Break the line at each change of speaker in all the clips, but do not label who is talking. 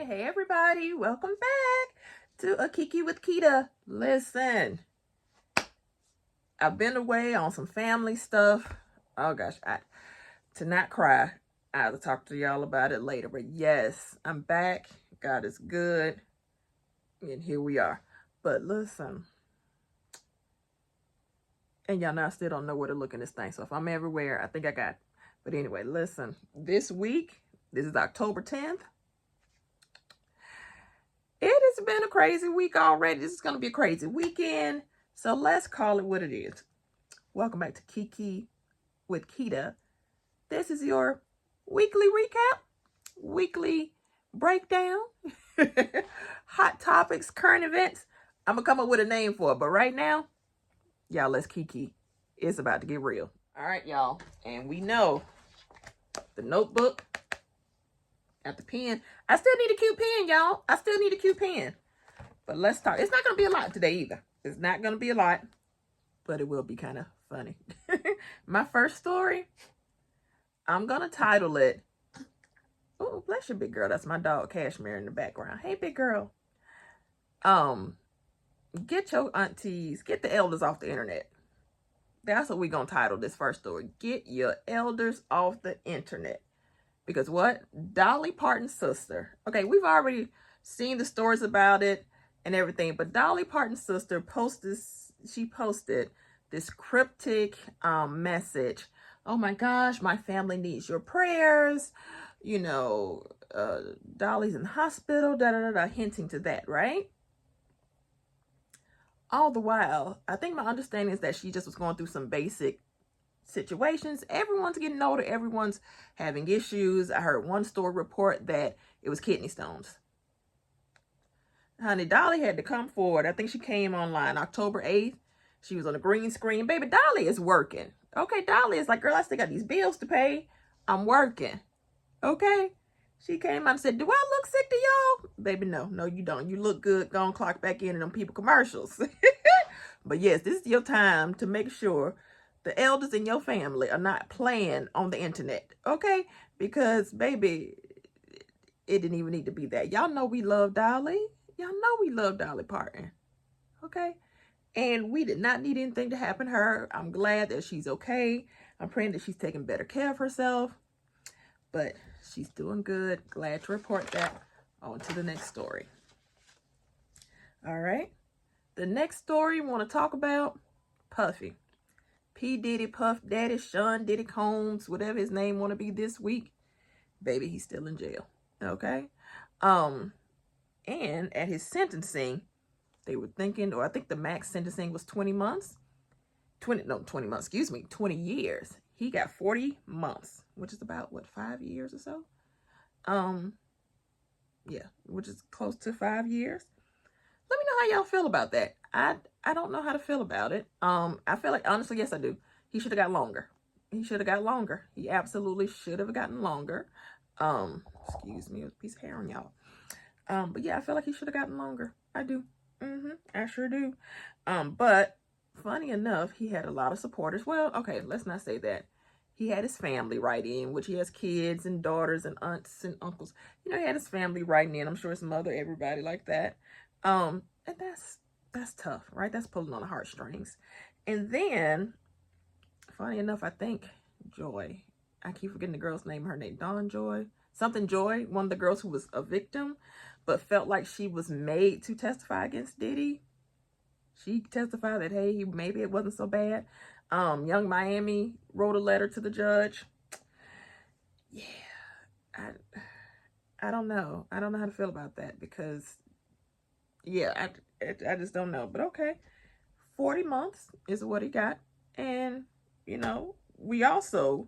Hey everybody, welcome back to A Kiki with Kita. Listen, I've been away on some family stuff. Oh gosh, to not cry, I have to talk to y'all about it later. But yes, I'm back. God is good. And here we are. But listen, and y'all know I still don't know where to look in this thing. So if I'm everywhere, I think I got it. But anyway, listen, this week, this is October 10th. It has been a crazy week already. This is going to be a crazy weekend. So let's call it what it is. Welcome back to Kiki with Kita. This is your weekly recap, weekly breakdown, hot topics, current events. I'm going to come up with a name for it. But right now, y'all, let's Kiki. It's about to get real. All right, y'all. And we know the notebook. At the pen. I still need a cute pen, y'all. I still need a cute pen. But let's talk. It's not going to be a lot today either. It's not going to be a lot. But it will be kind of funny. My first story, I'm going to title it. Oh, bless you, big girl. That's my dog, Cashmere, in the background. Hey, big girl. Get your aunties, get the elders off the internet. That's what we're going to title this first story. Get your elders off the internet. Because what? Dolly Parton's sister. Okay, we've already seen the stories about it and everything. But Dolly Parton's sister posted this cryptic message. Oh my gosh, my family needs your prayers. You know, Dolly's in the hospital, hinting to that, right? All the while, I think my understanding is that she just was going through some basic situations. Everyone's getting older. Everyone's having issues. I heard one story report that it was kidney stones. Honey, Dolly had to come forward. I think she came online October 8th. She was on a green screen. Baby, Dolly is working. Okay, Dolly is like, girl, I still got these bills to pay. I'm working. Okay? She came out and said, do I look sick to y'all? Baby, no, you don't. You look good. Go on, clock back in them people commercials. But yes, this is your time to make sure the elders in your family are not playing on the internet, okay? Because, baby, it didn't even need to be that. Y'all know we love Dolly. Y'all know we love Dolly Parton, okay? And we did not need anything to happen to her. I'm glad that she's okay. I'm praying that she's taking better care of herself. But she's doing good. Glad to report that. On to the next story. All right. The next story we want to talk about, Puffy. P. Diddy, Puff Daddy, Sean Diddy Combs, whatever his name want to be this week, baby, he's still in jail. Okay? And at his sentencing, they were thinking, or I think the max sentencing was 20 months. 20 years. He got 40 months, which is about, what, 5 years or so? Yeah, which is close to 5 years. Let me know how y'all feel about that. I don't know how to feel about it. I feel like, honestly, yes, I do. He should have got longer. He should have got longer. He absolutely should have gotten longer. Excuse me, a piece of hair on y'all. But yeah, I feel like he should have gotten longer. I do. I sure do. But funny enough, he had a lot of supporters. Well, okay, let's not say that. He had his family write in, which he has kids and daughters and aunts and uncles. You know, he had his family writing in. I'm sure his mother, everybody like that. And that's tough, right? That's pulling on the heartstrings. And then, funny enough, I think Joy, I keep forgetting the girl's name, her name, Dawn Joy, something Joy, one of the girls who was a victim, but felt like she was made to testify against Diddy. She testified that, hey, maybe it wasn't so bad. Young Miami wrote a letter to the judge. Yeah, I don't know. I don't know how to feel about that because, yeah, I just don't know. But okay, 40 months is what he got. And, you know, we also,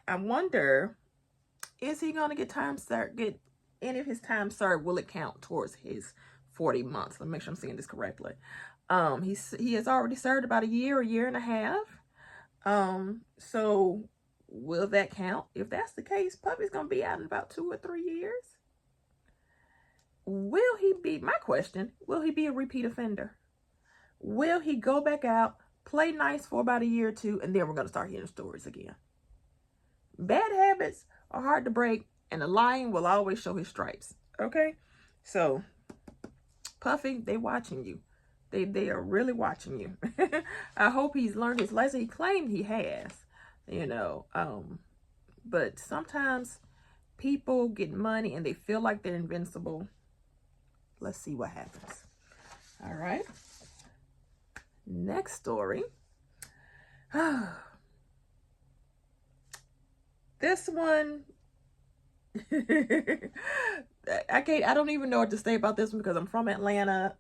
I wonder, is he going to get any of his time served? Will it count towards his 40 months? Let me make sure I'm saying this correctly. He has already served about a year and a half. So will that count? If that's the case, Puffy's going to be out in about 2 or 3 years. Will he be, my question, will he be a repeat offender? Will he go back out, play nice for about a year or two, and then we're going to start hearing stories again? Bad habits are hard to break, and the lion will always show his stripes. Okay? So, Puffy, they watching you. They are really watching you. I hope he's learned his lesson. He claimed he has, you know. But sometimes people get money and they feel like they're invincible. Let's see what happens. All right. Next story. This one, I don't even know what to say about this one because I'm from Atlanta.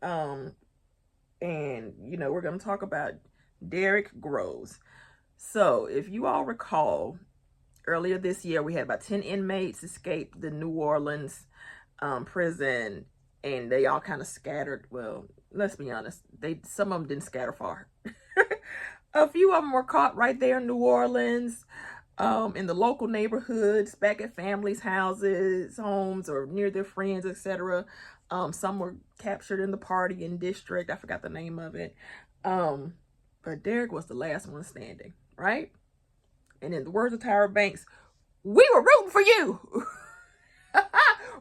And you know, we're going to talk about Derrick Groves. So if you all recall, earlier this year, we had about 10 inmates escape the New Orleans prison, and they all kind of scattered. Well, let's be honest, some of them didn't scatter far. A few of them were caught right there in New Orleans, in the local neighborhoods, back at families' houses, homes, or near their friends, etc. Some were captured in the partying district. I forgot the name of it. But Derrick was the last one standing, right? And in the words of Tyra Banks, we were rooting for you.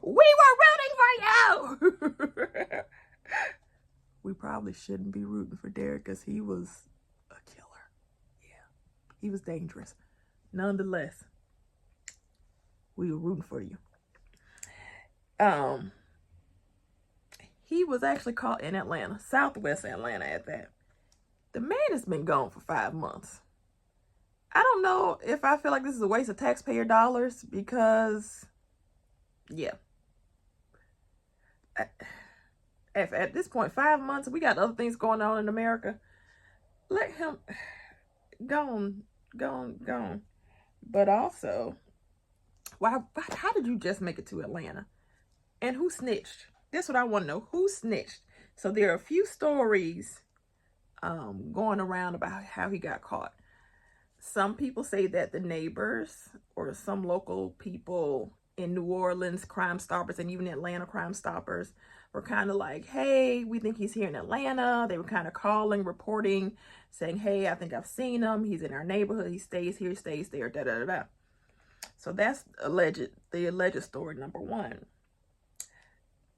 We were rooting for you. We probably shouldn't be rooting for Derrick because he was a killer. Yeah, he was dangerous. Nonetheless, we were rooting for you. He was actually caught in Atlanta, Southwest Atlanta at that. The man has been gone for 5 months. I don't know if I feel like this is a waste of taxpayer dollars because, yeah. At this point, 5 months, we got other things going on in America. Let him gone. But also, how did you just make it to Atlanta? And who snitched? That's what I want to know. Who snitched? So there are a few stories going around about how he got caught. Some people say that the neighbors or some local people in New Orleans, Crime Stoppers, and even Atlanta Crime Stoppers were kind of like, hey, we think he's here in Atlanta. They were kind of calling, reporting, saying, hey, I think I've seen him. He's in our neighborhood. He stays here, stays there, da-da-da-da. So that's the alleged story number one.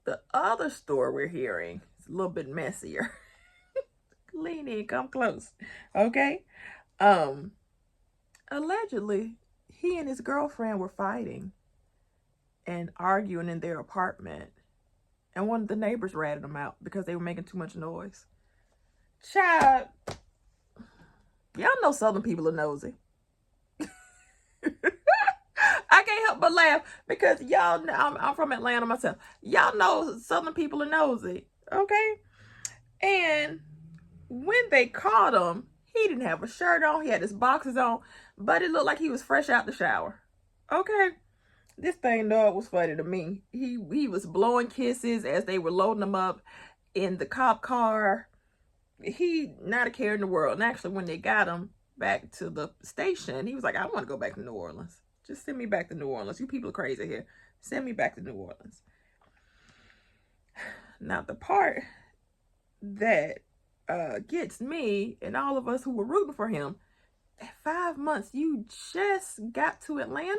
The other story we're hearing is a little bit messier. Lean in, come close. Okay? Allegedly, he and his girlfriend were fighting and arguing in their apartment. And one of the neighbors ratted them out because they were making too much noise. Child, y'all know Southern people are nosy. I can't help but laugh because y'all know, I'm from Atlanta myself. Y'all know Southern people are nosy, okay? And when they caught him, he didn't have a shirt on. He had his boxers on, but it looked like he was fresh out the shower, okay? This thing, dog, was funny to me. He was blowing kisses as they were loading him up in the cop car. He not a care in the world. And actually, when they got him back to the station, he was like, I want to go back to New Orleans. Just send me back to New Orleans. You people are crazy here. Send me back to New Orleans. Now, the part that gets me and all of us who were rooting for him, at 5 months, you just got to Atlanta?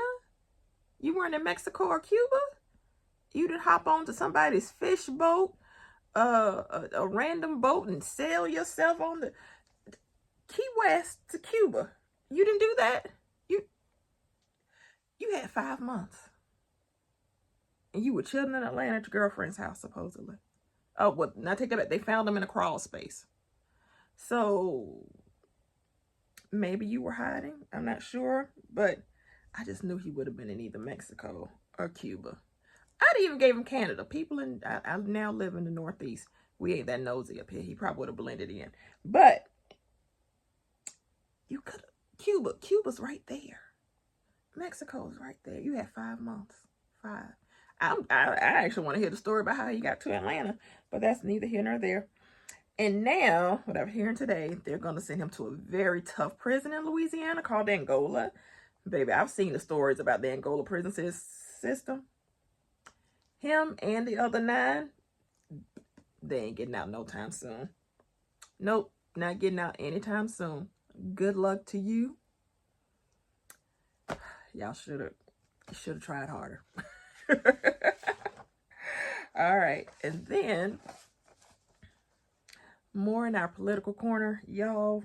You weren't in Mexico or Cuba? You didn't hop onto somebody's fish boat, a random boat, and sail yourself on the Key West to Cuba. You didn't do that? You had 5 months. And you were chilling in Atlanta at your girlfriend's house, supposedly. Oh, well, now take that back. They found him in a crawl space. So, maybe you were hiding. I'm not sure. But I just knew he would have been in either Mexico or Cuba. I'd even gave him Canada. I now live in the Northeast. We ain't that nosy up here. He probably would have blended in. But, you could have. Cuba's right there. Mexico's right there. You had 5 months. 5. I actually want to hear the story about how he got to Atlanta, but that's neither here nor there. And now, what I'm hearing today, they're going to send him to a very tough prison in Louisiana called Angola. Baby, I've seen the stories about the Angola prison system. Him and the other 9, they ain't getting out no time soon. Nope, not getting out anytime soon. Good luck to you. Y'all should have tried harder. All right. And then more in our political corner, y'all.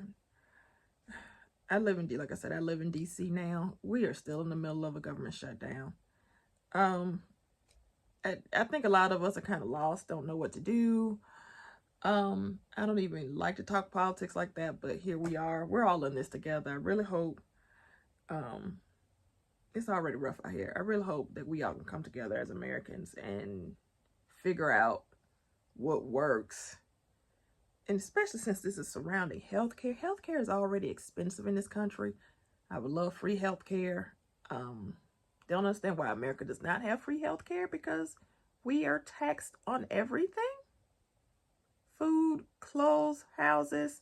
Like I said, I live in DC now. We are still in the middle of a government shutdown. I think a lot of us are kind of lost, don't know what to do. I don't even like to talk politics like that, but here we are. We're all in this together. I really hope, it's already rough out here. I really hope that we all can come together as Americans and figure out what works. And especially since this is surrounding healthcare. Healthcare is already expensive in this country. I would love free healthcare. Don't understand why America does not have free healthcare, because we are taxed on everything. Food, clothes, houses,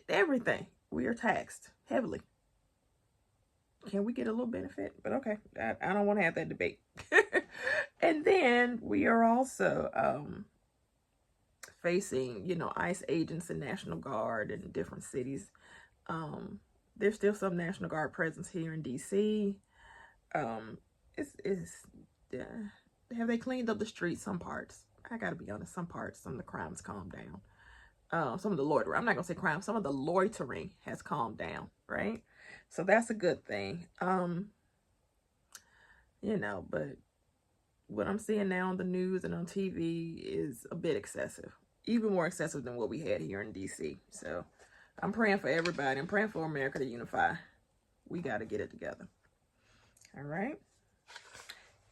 everything. We are taxed heavily. Can we get a little benefit? But okay, I don't want to have that debate. And then we are also facing, ICE agents and National Guard in different cities. There's still some National Guard presence here in DC. Have they cleaned up the streets? Some parts. I gotta be honest, some of the crimes calmed down. Some of the loitering, I'm not gonna say crime, some of the loitering has calmed down, right? So that's a good thing. But what I'm seeing now on the news and on TV is a bit excessive. Even more excessive than what we had here in DC. So I'm praying for everybody. I'm praying for America to unify. We got to get it together. All right.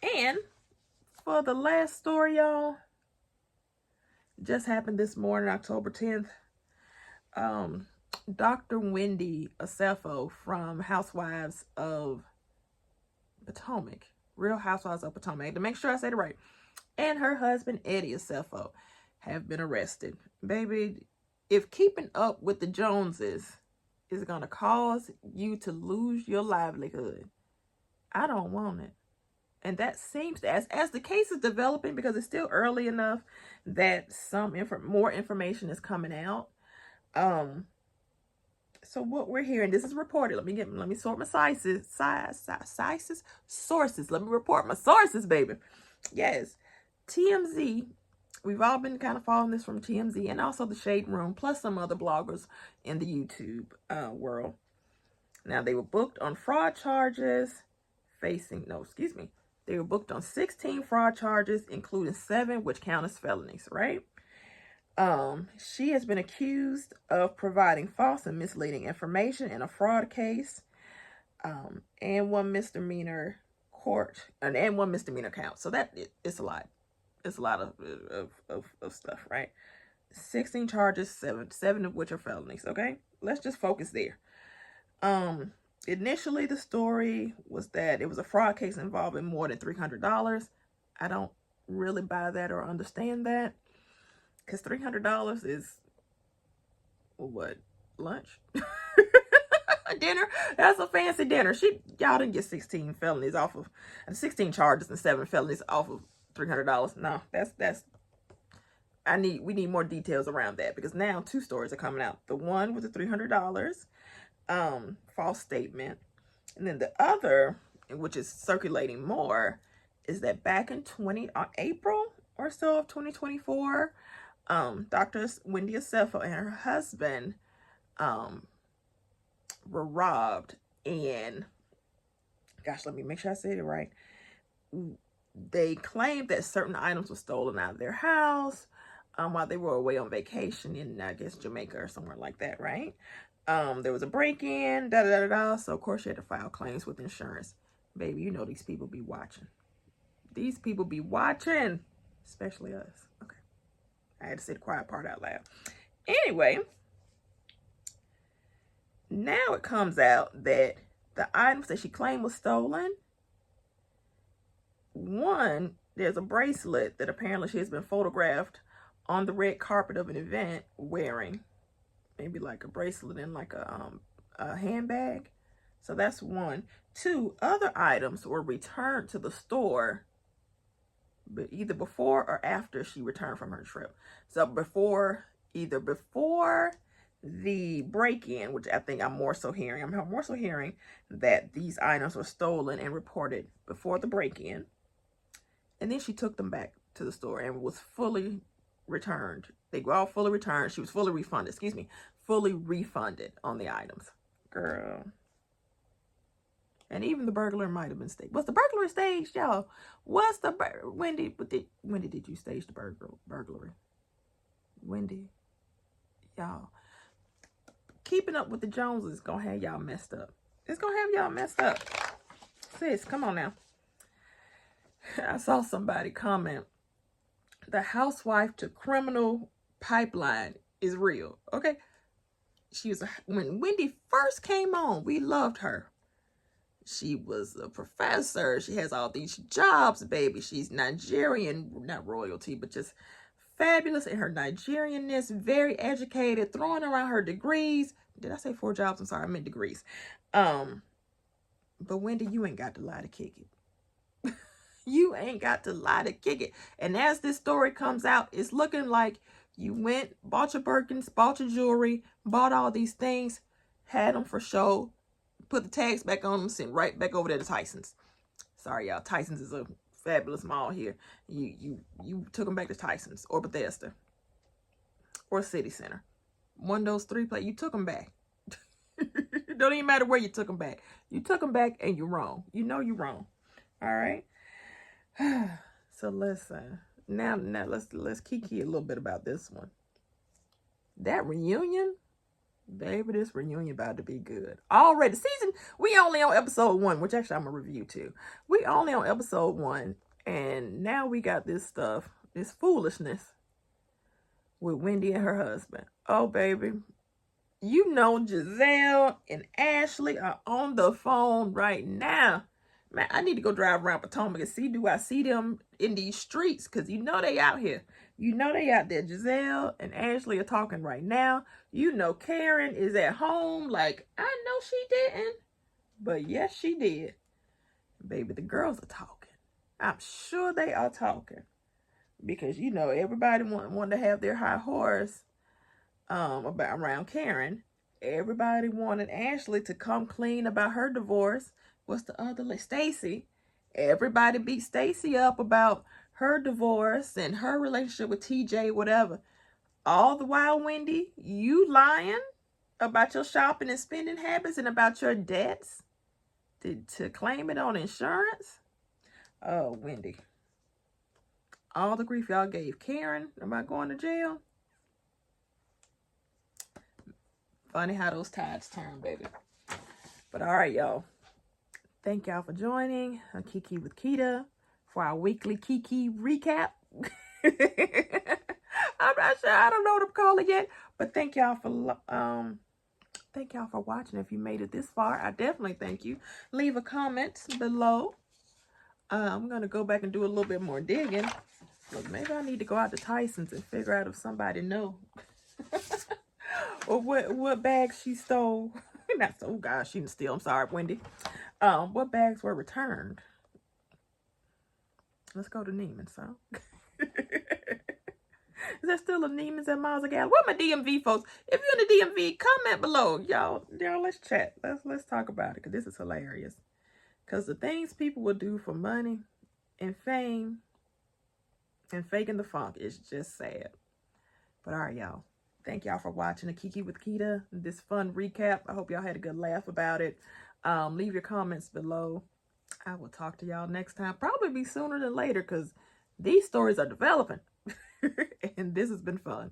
And for the last story, y'all, just happened this morning, October 10th. Dr. Wendy Osefo from Housewives of Potomac, Real Housewives of Potomac, I had to make sure I said it right, and her husband, Eddie Osefo, have been arrested. Baby, if keeping up with the Joneses is going to cause you to lose your livelihood, I don't want it. And that seems, as the case is developing, because it's still early enough that more information is coming out. So what we're hearing, this is reported. Let me sort my sources. Let me report my sources, baby. Yes, TMZ. We've all been kind of following this from TMZ and also the Shade Room, plus some other bloggers in the YouTube world. Now, they were booked on fraud charges, They were booked on 16 fraud charges, including 7 which count as felonies, right? She has been accused of providing false and misleading information in a fraud case, and one misdemeanor count. So it's a lot. It's a lot of stuff, right? 16 charges, 7 of which are felonies. Okay, let's just focus there. Initially, the story was that it was a fraud case involving more than $300. I don't really buy that or understand that, because $300 is what, lunch? Dinner? That's a fancy dinner. Y'all didn't get 16 felonies off of 16 charges and 7 felonies off of $300. No, we need more details around that, because now 2 stories are coming out. The one with the $300 false statement, and then the other, which is circulating more, is that back in April or so of 2024, Dr. Wendy Osefo and her husband were robbed, and let me make sure I said it right. They claimed that certain items were stolen out of their house while they were away on vacation in, I guess, Jamaica or somewhere like that, right? There was a break-in, so of course you had to file claims with insurance. Baby, you know these people be watching. These people be watching, especially us. Okay, I had to say the quiet part out loud. Anyway, now it comes out that the items that she claimed was stolen, one, there's a bracelet that apparently she has been photographed on the red carpet of an event wearing. Maybe like a bracelet and like a handbag. So that's one. 2 other items were returned to the store, but either before or after she returned from her trip. So either before the break-in, which I think I'm more so hearing that these items were stolen and reported before the break-in. And then she took them back to the store and was fully returned. They were all fully returned. She was fully refunded, excuse me, fully refunded on the items. Girl. And even the burglar might have been staged. Was the burglary staged, y'all? Was the Wendy did you stage the burglary? Wendy, y'all. Keeping Up with the Joneses is gonna have y'all messed up. It's gonna have y'all messed up. Sis, come on now. I saw somebody comment, the housewife to criminal pipeline is real. Okay. When Wendy first came on, we loved her. She was a professor. She has all these jobs, baby. She's Nigerian, not royalty, but just fabulous in her Nigerianness, very educated, throwing around her degrees. Did I say 4 jobs? I'm sorry, I meant degrees. But Wendy, you ain't got to lie to kick it. You ain't got to lie to kick it. And as this story comes out, it's looking like you went, bought your Birkins, bought your jewelry, bought all these things, had them for show, put the tags back on them, sent right back over there to Tyson's. Sorry, y'all. Tyson's is a fabulous mall here. You took them back to Tyson's or Bethesda or City Center. One of those 3 places. You took them back. It don't even matter where you took them back. You took them back and you're wrong. You know you're wrong. All right. So listen. Now let's kiki a little bit about this one. That reunion. Baby, this reunion about to be good. Already, we only on episode 1, which actually I'm a review too. We only on episode 1, and now we got this stuff, this foolishness with Wendy and her husband. Oh, baby. You know Giselle and Ashley are on the phone right now. Man, I need to go drive around Potomac and see, do I see them in these streets? Because you know they out here. You know they out there. Giselle and Ashley are talking right now. You know Karen is at home like, I know she didn't. But yes, she did. Baby, the girls are talking. I'm sure they are talking. Because, you know, everybody wanted to have their high horse around Karen. Everybody wanted Ashley to come clean about her divorce. What's the other lady? Stacy. Everybody beat Stacy up about her divorce and her relationship with TJ, whatever. All the while, Wendy, you lying about your shopping and spending habits and about your debts to claim it on insurance. Oh, Wendy. All the grief y'all gave Karen about going to jail. Funny how those tides turn, baby. But all right, y'all. Thank y'all for joining A Kiki with Kita for our weekly Kiki recap. I'm not sure. I don't know what I'm calling yet. But thank y'all for watching. If you made it this far, I definitely thank you. Leave a comment below. I'm gonna go back and do a little bit more digging. Look, maybe I need to go out to Tyson's and figure out if somebody know or what bags she stole. Not so, oh gosh, she didn't steal. I'm sorry, Wendy. What bags were returned? Let's go to Neiman's, huh? Is there still a Neiman's at Miles of Gal? Where my DMV folks? If you're in the DMV, comment below. Y'all, let's chat. Let's talk about it, because this is hilarious. Because the things people will do for money and fame and faking the funk is just sad. But all right, y'all. Thank y'all for watching A Kiki with Kita. This fun recap. I hope y'all had a good laugh about it. Leave your comments below. I will talk to y'all next time. Probably be sooner than later, because these stories are developing. And this has been fun.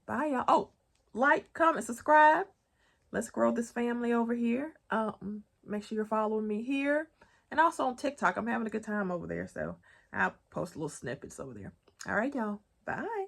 Bye, y'all. Oh, like, comment, subscribe. Let's grow this family over here. Make sure you're following me here. And also on TikTok. I'm having a good time over there. So I'll post little snippets over there. All right, y'all. Bye.